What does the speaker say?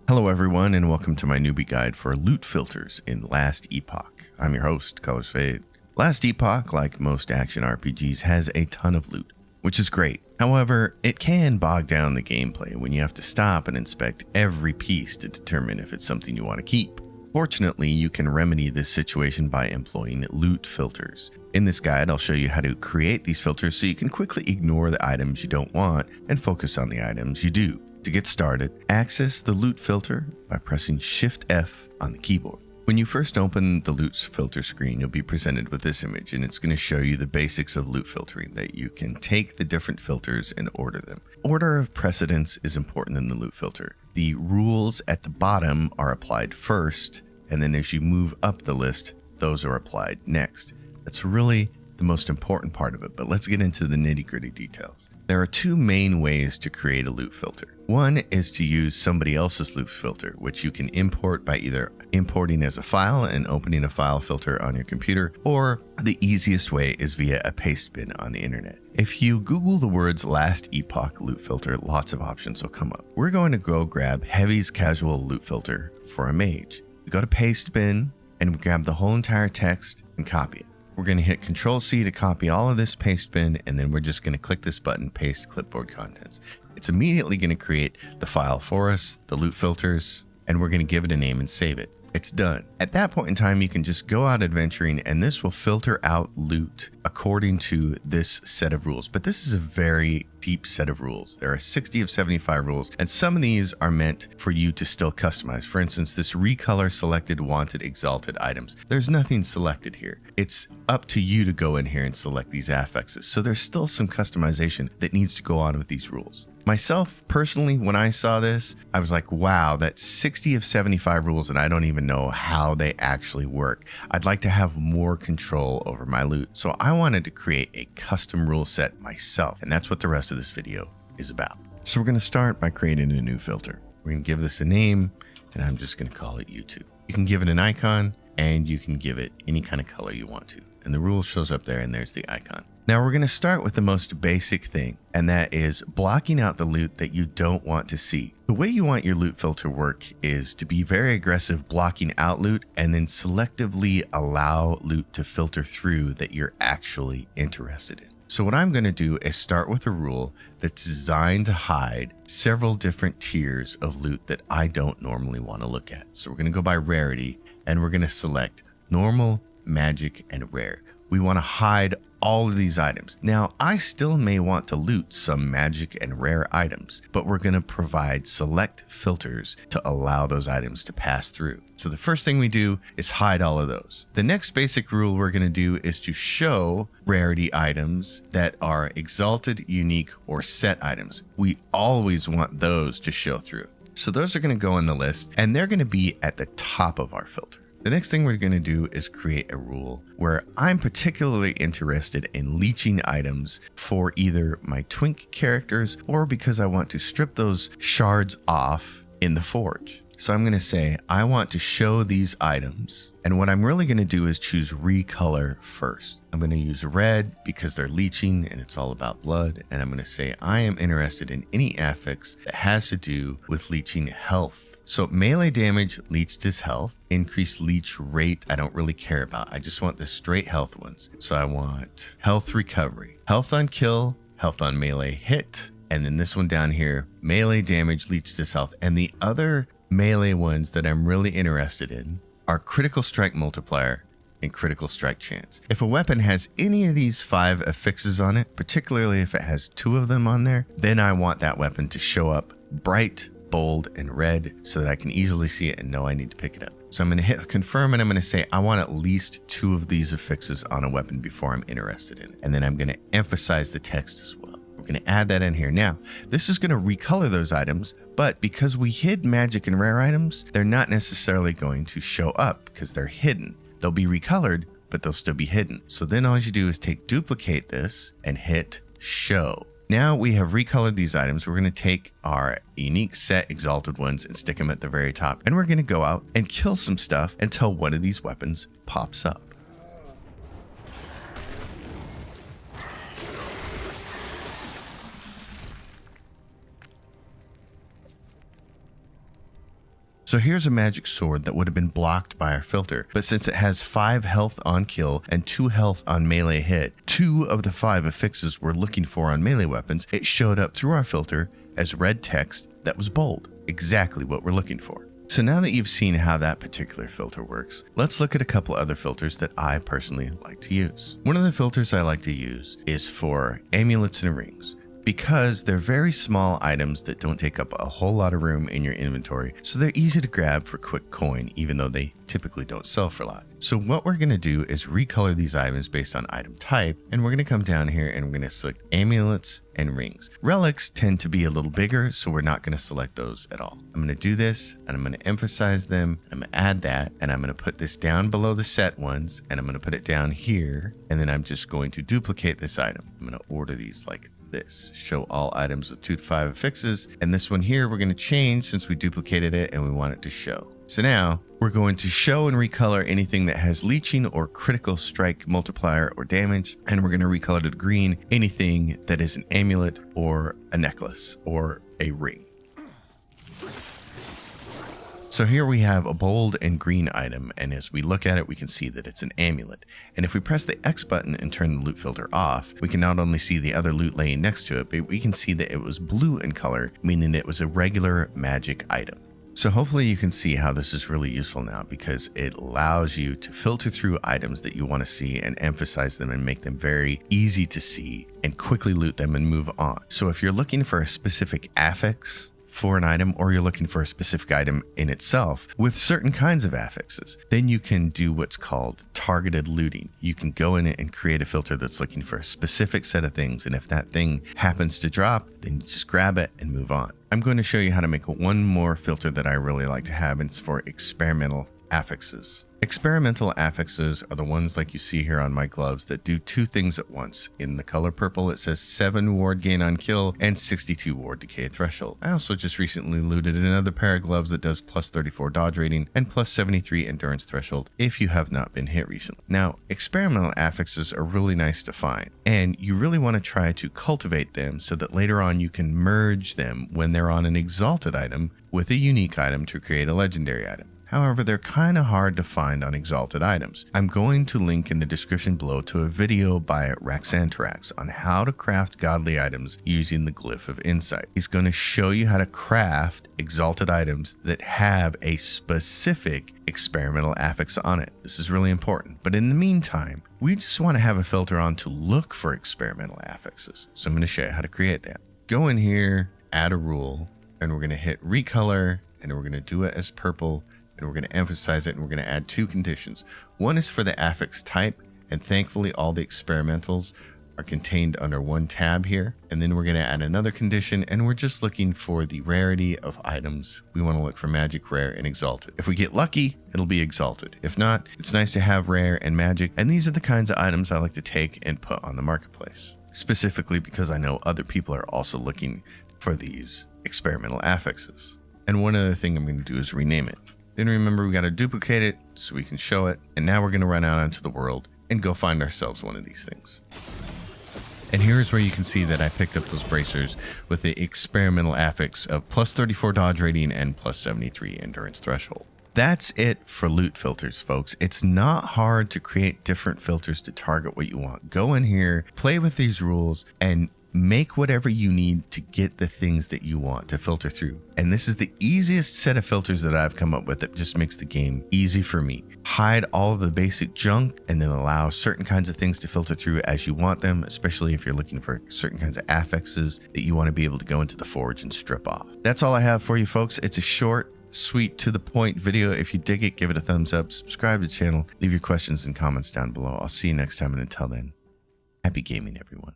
Hello everyone and welcome to my newbie guide for loot filters in Last Epoch. I'm your host, Colors Fade. Last Epoch, like most action RPGs, has a ton of loot, which is great. However, it can bog down the gameplay when you have to stop and inspect every piece to determine if it's something you want to keep. Fortunately, you can remedy this situation by employing loot filters. In this guide, I'll show you how to create these filters so you can quickly ignore the items you don't want and focus on the items you do. To get started, access the loot filter by pressing Shift F on the keyboard. When you first open the loot filter screen, you'll be presented with this image, and it's going to show you the basics of loot filtering, that you can take the different filters and order them. Order of precedence is important in the loot filter. The rules at the bottom are applied first, and then as you move up the list, those are applied next. That's really the most important part of it, but let's get into the nitty-gritty details. There are two main ways to create a loot filter. One is to use somebody else's loot filter, which you can import by either importing as a file and opening a file filter on your computer, or the easiest way is via a paste bin on the internet. If you Google the words Last Epoch loot filter, lots of options will come up. We're going to go grab Heavy's casual loot filter for a mage. We go to paste bin and we grab the whole entire text and copy it. We're going to hit Control-C to copy all of this paste bin, and then we're just going to click this button, Paste Clipboard Contents. It's immediately going to create the file for us, the loot filters, and we're going to give it a name and save it. It's done. At that point in time, you can just go out adventuring, and this will filter out loot according to this set of rules. But this is a very deep set of rules. There are 60 of 75 rules, and some of these are meant for you to still customize. For instance, this recolor selected wanted exalted items. There's nothing selected here. It's up to you to go in here and select these affixes. So there's still some customization that needs to go on with these rules. Myself, personally, when I saw this, I was like, wow, that's 60 of 75 rules and I don't even know how they actually work. I'd like to have more control over my loot. So I wanted to create a custom rule set myself. And that's what the rest of this video is about. So we're going to start by creating a new filter. We're going to give this a name, and I'm just going to call it YouTube. You can give it an icon, and you can give it any kind of color you want to. And the rule shows up there, and there's the icon. Now we're going to start with the most basic thing, and that is blocking out the loot that you don't want to see. The way you want your loot filter work is to be very aggressive blocking out loot and then selectively allow loot to filter through that you're actually interested in. So what I'm going to do is start with a rule that's designed to hide several different tiers of loot that I don't normally want to look at. So we're going to go by rarity, and we're going to select normal, magic, and rare. We want to hide all of these items. Now, I still may want to loot some magic and rare items, but we're going to provide select filters to allow those items to pass through. So the first thing we do is hide all of those. The next basic rule we're going to do is to show rarity items that are exalted, unique, or set items. We always want those to show through. So those are going to go in the list, and they're going to be at the top of our filter. The next thing we're going to do is create a rule where I'm particularly interested in leeching items for either my twink characters or because I want to strip those shards off in the forge. So I'm going to say, I want to show these items. And what I'm really going to do is choose recolor first. I'm going to use red because they're leeching and it's all about blood. And I'm going to say, I am interested in any affix that has to do with leeching health. So melee damage, leached is health. Increased leech rate, I don't really care about. I just want the straight health ones. So I want health recovery, health on kill, health on melee hit. And then this one down here, melee damage, leached is health. And the other melee ones that I'm really interested in are critical strike multiplier and critical strike chance. If a weapon has any of these 5 affixes on it, particularly if it has 2 of them on there, then I want that weapon to show up bright, bold, and red so that I can easily see it and know I need to pick it up. So I'm going to hit confirm, and I'm going to say I want at least 2 of these affixes on a weapon before I'm interested in it. And then I'm going to emphasize the text as well. We're going to add that in here. Now, this is going to recolor those items, but because we hid magic and rare items, they're not necessarily going to show up because they're hidden. They'll be recolored, but they'll still be hidden. So then all you do is duplicate this and hit show. Now we have recolored these items. We're going to take our unique set exalted ones and stick them at the very top. And we're going to go out and kill some stuff until one of these weapons pops up. So here's a magic sword that would have been blocked by our filter, but since it has 5 health on kill and 2 health on melee hit, 2 of the 5 affixes we're looking for on melee weapons, it showed up through our filter as red text that was bold. Exactly what we're looking for. So now that you've seen how that particular filter works, let's look at a couple other filters that I personally like to use. One of the filters I like to use is for amulets and rings, because they're very small items that don't take up a whole lot of room in your inventory, so they're easy to grab for quick coin, even though they typically don't sell for a lot. So what we're going to do is recolor these items based on item type, and we're going to come down here and we're going to select amulets and rings. Relics tend to be a little bigger, so we're not going to select those at all. I'm going to do this, and I'm going to emphasize them, I'm going to add that, and I'm going to put this down below the set ones, and I'm going to put it down here, and then I'm just going to duplicate this item. I'm going to order these like this. Show all items with 2 to 5 affixes, and this one here we're going to change since we duplicated it and we want it to show. So now we're going to show and recolor anything that has leeching or critical strike multiplier or damage, and we're going to recolor to green anything that is an amulet or a necklace or a ring. So here we have a bold and green item, and as we look at it, we can see that it's an amulet. And if we press the X button and turn the loot filter off, we can not only see the other loot laying next to it, but we can see that it was blue in color, meaning it was a regular magic item. So hopefully you can see how this is really useful now, because it allows you to filter through items that you want to see and emphasize them and make them very easy to see and quickly loot them and move on. So if you're looking for a specific affix for an item, or you're looking for a specific item in itself with certain kinds of affixes, then you can do what's called targeted looting. You can go in and create a filter that's looking for a specific set of things, and if that thing happens to drop, then you just grab it and move on. I'm going to show you how to make one more filter that I really like to have, and it's for experimental affixes. Experimental affixes are the ones like you see here on my gloves that do 2 things at once. In the color purple, it says 7 ward gain on kill and 62 ward decay threshold. I also just recently looted another pair of gloves that does plus 34 dodge rating and plus 73 endurance threshold if you have not been hit recently. Now, experimental affixes are really nice to find, and you really want to try to cultivate them so that later on you can merge them when they're on an exalted item with a unique item to create a legendary item. However, they're kind of hard to find on exalted items. I'm going to link in the description below to a video by Raxxanterax on how to craft godly items using the Glyph of Insight. He's going to show you how to craft exalted items that have a specific experimental affix on it. This is really important. But in the meantime, we just want to have a filter on to look for experimental affixes. So I'm going to show you how to create that. Go in here, add a rule, and we're going to hit recolor, and we're going to do it as purple. And we're going to emphasize it, and we're going to add 2 conditions. One is for the affix type, and thankfully all the experimentals are contained under one tab here. And then we're going to add another condition, and we're just looking for the rarity of items. We want to look for magic, rare, and exalted. If we get lucky, it'll be exalted. If not, it's nice to have rare and magic, and these are the kinds of items I like to take and put on the marketplace, specifically because I know other people are also looking for these experimental affixes. And one other thing I'm going to do is rename it. Then remember, we got to duplicate it so we can show it. And now we're going to run out into the world and go find ourselves one of these things. And here's where you can see that I picked up those bracers with the experimental affix of plus 34 dodge rating and plus 73 endurance threshold. That's it for loot filters, folks. It's not hard to create different filters to target what you want. Go in here, play with these rules, and make whatever you need to get the things that you want to filter through. And this is the easiest set of filters that I've come up with that just makes the game easy for me. Hide all of the basic junk and then allow certain kinds of things to filter through as you want them, especially if you're looking for certain kinds of affixes that you want to be able to go into the forge and strip off. That's all I have for you, folks. It's a short, sweet, to the point video. If you dig it, give it a thumbs up, subscribe to the channel, leave your questions and comments down below. I'll see you next time, and until then, happy gaming, everyone.